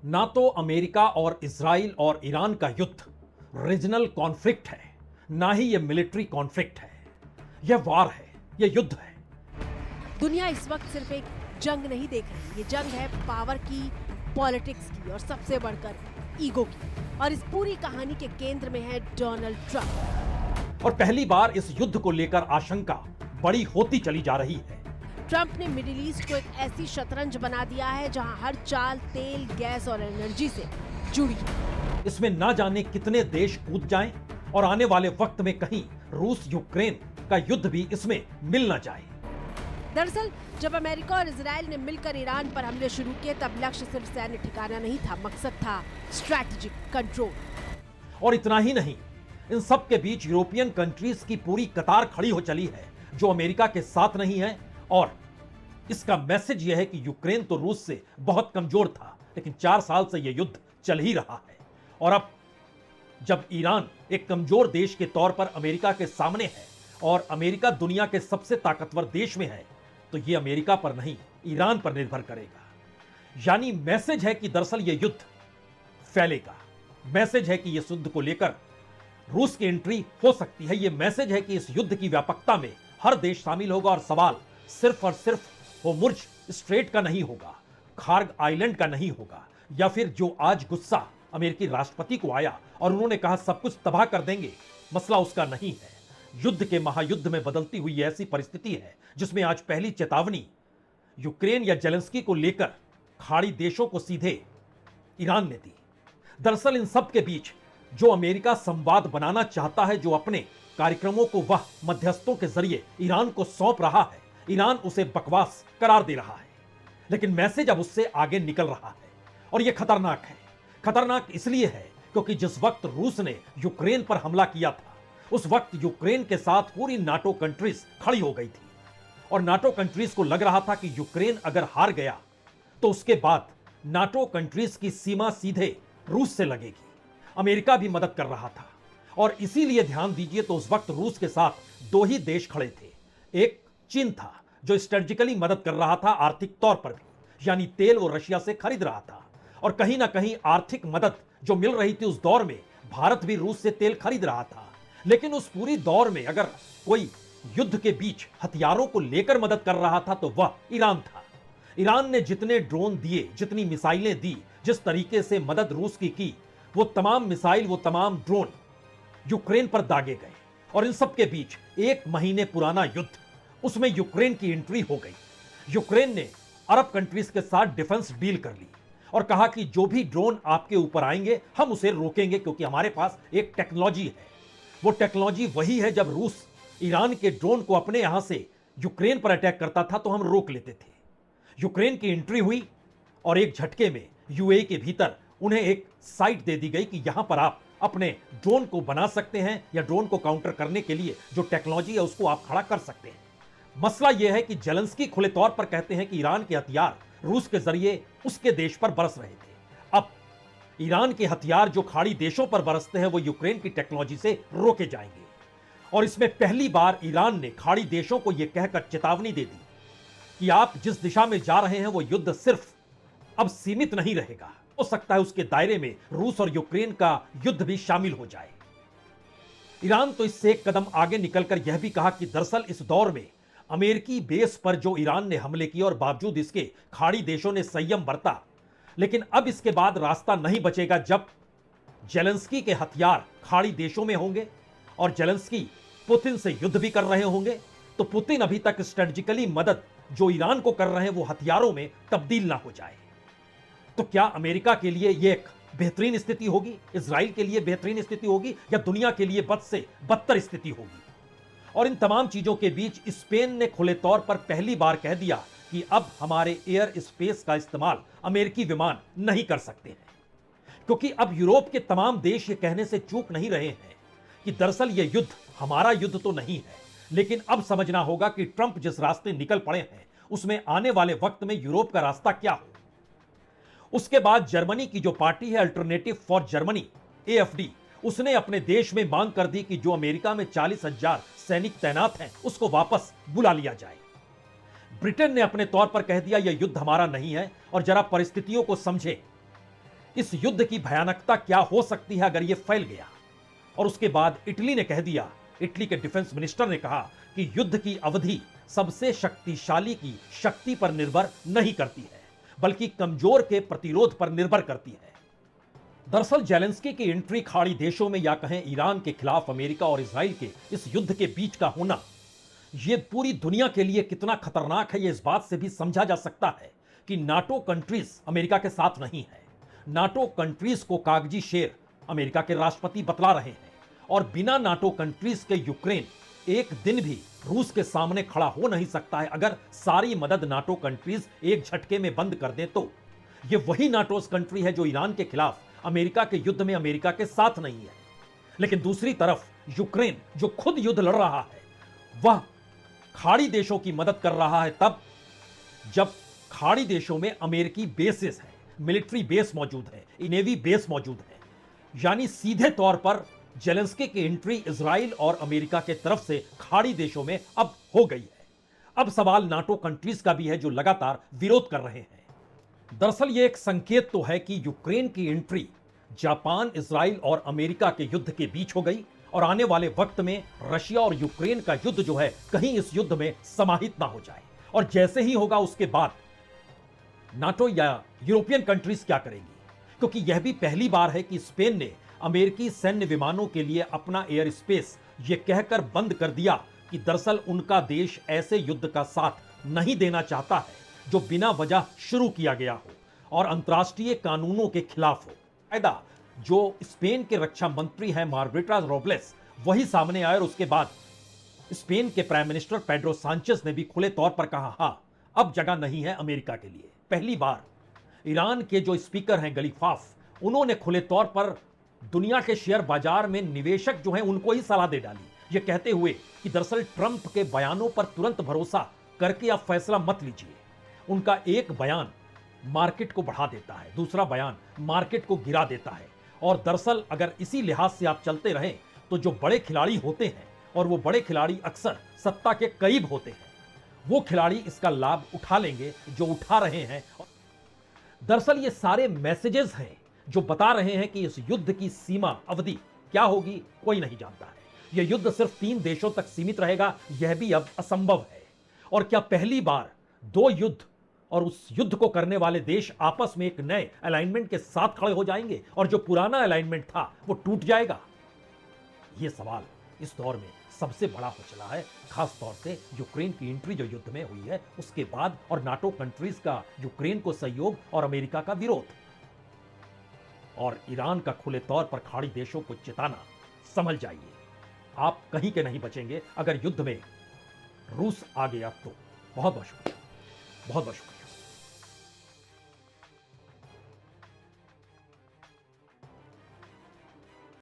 ना तो अमेरिका और इजराइल और ईरान का युद्ध रीजनल कॉन्फ्लिक्ट है, ना ही यह मिलिट्री कॉन्फ्लिक्ट है। यह वार है, यह युद्ध है। दुनिया इस वक्त सिर्फ एक जंग नहीं देख रही, ये जंग है पावर की, पॉलिटिक्स की और सबसे बढ़कर ईगो की। और इस पूरी कहानी के केंद्र में है डोनाल्ड ट्रंप। और पहली बार इस युद्ध को लेकर आशंका बड़ी होती चली जा रही है। ट्रंप ने मिडिल ईस्ट को एक ऐसी शतरंज बना दिया है जहां हर चाल तेल, गैस और एनर्जी से जुड़ी है। इसमें ना जाने कितने देश कूद जाएं और आने वाले वक्त में कहीं रूस यूक्रेन का युद्ध भी इसमें मिल ना जाए। दरअसल जब अमेरिका और इजराइल ने मिलकर ईरान पर हमले शुरू किए तब लक्ष्य सिर्फ सैन्य ठिकाना नहीं था, मकसद था स्ट्रैटेजिक कंट्रोल। और इतना ही नहीं, इन सब के बीच यूरोपियन कंट्रीज की पूरी कतार खड़ी हो चली है जो अमेरिका के साथ नहीं है। और इसका मैसेज यह है कि यूक्रेन तो रूस से बहुत कमजोर था, लेकिन 4 साल से यह युद्ध चल ही रहा है। और अब जब ईरान एक कमजोर देश के तौर पर अमेरिका के सामने है और अमेरिका दुनिया के सबसे ताकतवर देश में है, तो यह अमेरिका पर नहीं, ईरान पर निर्भर करेगा। यानी मैसेज है कि दरअसल यह युद्ध फैलेगा। मैसेज है कि इस युद्ध को लेकर रूस की एंट्री हो सकती है। यह मैसेज है कि इस युद्ध की व्यापकता में हर देश शामिल होगा और सवाल सिर्फ और सिर्फ होर्मुज़ स्ट्रेट का नहीं होगा, खार्ग आइलैंड का नहीं होगा, या फिर जो आज गुस्सा अमेरिकी राष्ट्रपति को आया और उन्होंने कहा सब कुछ तबाह कर देंगे, मसला उसका नहीं है। युद्ध के महायुद्ध में बदलती हुई ऐसी परिस्थिति है जिसमें आज पहली चेतावनी यूक्रेन या जेलेंस्की को लेकर खाड़ी देशों को सीधे ईरान ने दी। दरअसल इन सब के बीच जो अमेरिका संवाद बनाना चाहता है, जो अपने कार्यक्रमों को वह मध्यस्थों के जरिए ईरान को सौंप रहा है, ईरान उसे बकवास करार दे रहा है। लेकिन मैसेज अब उससे आगे निकल रहा है और यह खतरनाक है। खतरनाक इसलिए है क्योंकि जिस वक्त रूस ने यूक्रेन पर हमला किया था, उस वक्त यूक्रेन के साथ पूरी नाटो कंट्रीज खड़ी हो गई थी और नाटो कंट्रीज को लग रहा था कि यूक्रेन अगर हार गया तो उसके बाद नाटो कंट्रीज की सीमा सीधे रूस से लगेगी। अमेरिका भी मदद कर रहा था और इसीलिए ध्यान दीजिए तो उस वक्त रूस के साथ 2 ही देश खड़े थे। एक चीन था जो स्ट्रेटेजिकली मदद कर रहा था आर्थिक तौर पर भी, यानी तेल वो रशिया से खरीद रहा था। और कहीं ना कहीं आर्थिक मदद जो मिल रही थी उस दौर में भारत भी रूस से तेल खरीद रहा था। लेकिन उस पूरी दौर में अगर कोई युद्ध के बीच हथियारों को लेकर मदद कर रहा था तो वह ईरान था। ईरान ने जितने ड्रोन दिए, जितनी मिसाइलें दी, जिस तरीके से मदद रूस की, वो तमाम मिसाइल, वो तमाम ड्रोन यूक्रेन पर दागे गए। और इन सब के बीच 1 महीने पुराना युद्ध, उसमें यूक्रेन की एंट्री हो गई। यूक्रेन ने अरब कंट्रीज के साथ डिफेंस डील कर ली और कहा कि जो भी ड्रोन आपके ऊपर आएंगे हम उसे रोकेंगे, क्योंकि हमारे पास एक टेक्नोलॉजी है। वो टेक्नोलॉजी वही है, जब रूस ईरान के ड्रोन को अपने यहां से यूक्रेन पर अटैक करता था तो हम रोक लेते थे। यूक्रेन की एंट्री हुई और एक झटके में यूएई के भीतर उन्हें एक साइट दे दी गई कि यहां पर आप अपने ड्रोन को बना सकते हैं या ड्रोन को काउंटर करने के लिए जो टेक्नोलॉजी है उसको आप खड़ा कर सकते हैं। मसला यह है कि जेलेंस्की खुले तौर पर कहते हैं कि ईरान के हथियार रूस के जरिए उसके देश पर बरस रहे थे। अब ईरान के हथियार जो खाड़ी देशों पर बरसते हैं वो यूक्रेन की टेक्नोलॉजी से रोके जाएंगे। और इसमें पहली बार ईरान ने खाड़ी देशों को यह कहकर चेतावनी दे दी कि आप जिस दिशा में जा रहे हैं वो युद्ध सिर्फ अब सीमित नहीं रहेगा, हो सकता है उसके दायरे में रूस और यूक्रेन का युद्ध भी शामिल हो जाए। ईरान तो इससे एक कदम आगे निकलकर यह भी कहा कि दरअसल इस दौर में अमेरिकी बेस पर जो ईरान ने हमले किए और बावजूद इसके खाड़ी देशों ने संयम बरता, लेकिन अब इसके बाद रास्ता नहीं बचेगा जब जेलेंस्की के हथियार खाड़ी देशों में होंगे और जेलेंस्की पुतिन से युद्ध भी कर रहे होंगे, तो पुतिन अभी तक स्ट्रेटेजिकली मदद जो ईरान को कर रहे हैं वो हथियारों में तब्दील ना हो जाए। तो क्या अमेरिका के लिए यह एक बेहतरीन स्थिति होगी, इजराइल के लिए बेहतरीन स्थिति होगी, या दुनिया के लिए बद से बदतर स्थिति होगी? और इन तमाम चीजों के बीच स्पेन ने खुले तौर पर पहली बार कह दिया कि अब हमारे एयर स्पेस का इस्तेमाल अमेरिकी विमान नहीं कर सकते हैं, क्योंकि अब यूरोप के तमाम देश ये कहने से चूक नहीं रहे हैं कि दरअसल यह युद्ध हमारा युद्ध तो नहीं है, लेकिन अब समझना होगा कि ट्रंप जिस रास्ते निकल पड़े हैं उसमें आने वाले वक्त में यूरोप का रास्ता क्या हो। उसके बाद जर्मनी की जो पार्टी है अल्टरनेटिव फॉर जर्मनी, एएफडी, उसने अपने देश में मांग कर दी कि जो अमेरिका में 40,000 सैनिक तैनात हैं उसको वापस बुला लिया जाए। ब्रिटेन ने अपने तौर पर कह दिया यह युद्ध हमारा नहीं है और जरा परिस्थितियों को समझे। इस युद्ध की भयानकता क्या हो सकती है अगर यह फैल गया। और उसके बाद इटली ने कह दिया, इटली के डिफेंस मिनिस्टर ने कहा कि युद्ध की अवधि सबसे शक्तिशाली की शक्ति पर निर्भर नहीं करती है, बल्कि कमजोर के प्रतिरोध पर निर्भर करती है। दरअसल जेलेंस्की की एंट्री खाड़ी देशों में या कहें ईरान के खिलाफ अमेरिका और इजराइल के इस युद्ध के बीच का होना, यह पूरी दुनिया के लिए कितना खतरनाक है, यह इस बात से भी समझा जा सकता है कि नाटो कंट्रीज अमेरिका के साथ नहीं है। नाटो कंट्रीज को कागजी शेर अमेरिका के राष्ट्रपति बतला रहे हैं, और बिना नाटो कंट्रीज के यूक्रेन एक दिन भी रूस के सामने खड़ा हो नहीं सकता है। अगर सारी मदद नाटो कंट्रीज एक झटके में बंद कर दें तो यह वही नाटो कंट्री है जो ईरान के खिलाफ अमेरिका के युद्ध में अमेरिका के साथ नहीं है। लेकिन दूसरी तरफ यूक्रेन जो खुद युद्ध लड़ रहा है, वह खाड़ी देशों की मदद कर रहा है तब जब खाड़ी देशों में अमेरिकी बेसेस हैं, मिलिट्री बेस मौजूद है, नेवी बेस मौजूद है। यानी सीधे तौर पर जेलेंस्की की एंट्री इजराइल और अमेरिका के तरफ से खाड़ी देशों में अब हो गई है। अब सवाल नाटो कंट्रीज का भी है जो लगातार विरोध कर रहे हैं। दरअसल यह एक संकेत तो है कि यूक्रेन की एंट्री जापान, इजराइल और अमेरिका के युद्ध के बीच हो गई, और आने वाले वक्त में रशिया और यूक्रेन का युद्ध जो है कहीं इस युद्ध में समाहित ना हो जाए। और जैसे ही होगा उसके बाद नाटो या यूरोपियन कंट्रीज क्या करेंगी, क्योंकि यह भी पहली बार है कि स्पेन ने अमेरिकी सैन्य विमानों के लिए अपना एयर स्पेस यह कहकर बंद कर दिया कि दरअसल उनका देश ऐसे युद्ध का साथ नहीं देना चाहता है जो बिना वजह शुरू किया गया हो और अंतर्राष्ट्रीय कानूनों के खिलाफ हो। कायदा जो स्पेन के रक्षा मंत्री हैं मार्गरेटा रोब्लेस, वही सामने आए, और उसके बाद स्पेन के प्राइम मिनिस्टर पेड्रो सांचेस ने भी खुले तौर पर कहा, हां अब जगह नहीं है अमेरिका के लिए। पहली बार ईरान के जो स्पीकर हैं गलीफाफ, उन्होंने खुले तौर पर दुनिया के शेयर बाजार में निवेशक जो हैं उनको ही सलाह दे डाली, ये कहते हुए कि दरअसल ट्रंप के बयानों पर तुरंत भरोसा करके आप फैसला मत लीजिए। उनका एक बयान मार्केट को बढ़ा देता है, दूसरा बयान मार्केट को गिरा देता है। और दरअसल अगर इसी लिहाज से आप चलते रहें तो जो बड़े खिलाड़ी होते हैं, और वो बड़े खिलाड़ी अक्सर सत्ता के करीब होते हैं, वो खिलाड़ी इसका लाभ उठा लेंगे जो उठा रहे हैं। दरअसल ये सारे मैसेजेस हैं जो बता रहे हैं कि इस युद्ध की सीमा अवधि क्या होगी कोई नहीं जानता है। यह युद्ध सिर्फ 3 देशों तक सीमित रहेगा, यह भी अब असंभव है। और क्या पहली बार 2 युद्ध और उस युद्ध को करने वाले देश आपस में एक नए अलाइनमेंट के साथ खड़े हो जाएंगे, और जो पुराना अलाइनमेंट था वो टूट जाएगा? यह सवाल इस दौर में सबसे बड़ा हो चला है, खास तौर से यूक्रेन की एंट्री जो युद्ध में हुई है उसके बाद, और नाटो कंट्रीज का यूक्रेन को सहयोग और अमेरिका का विरोध, और ईरान का खुले तौर पर खाड़ी देशों को चेताना। समझ जाइए, आप कहीं के नहीं बचेंगे अगर युद्ध में रूस आ गया तो। बहुत बहुत शुक्रिया, बहुत बहुत शुक्रिया।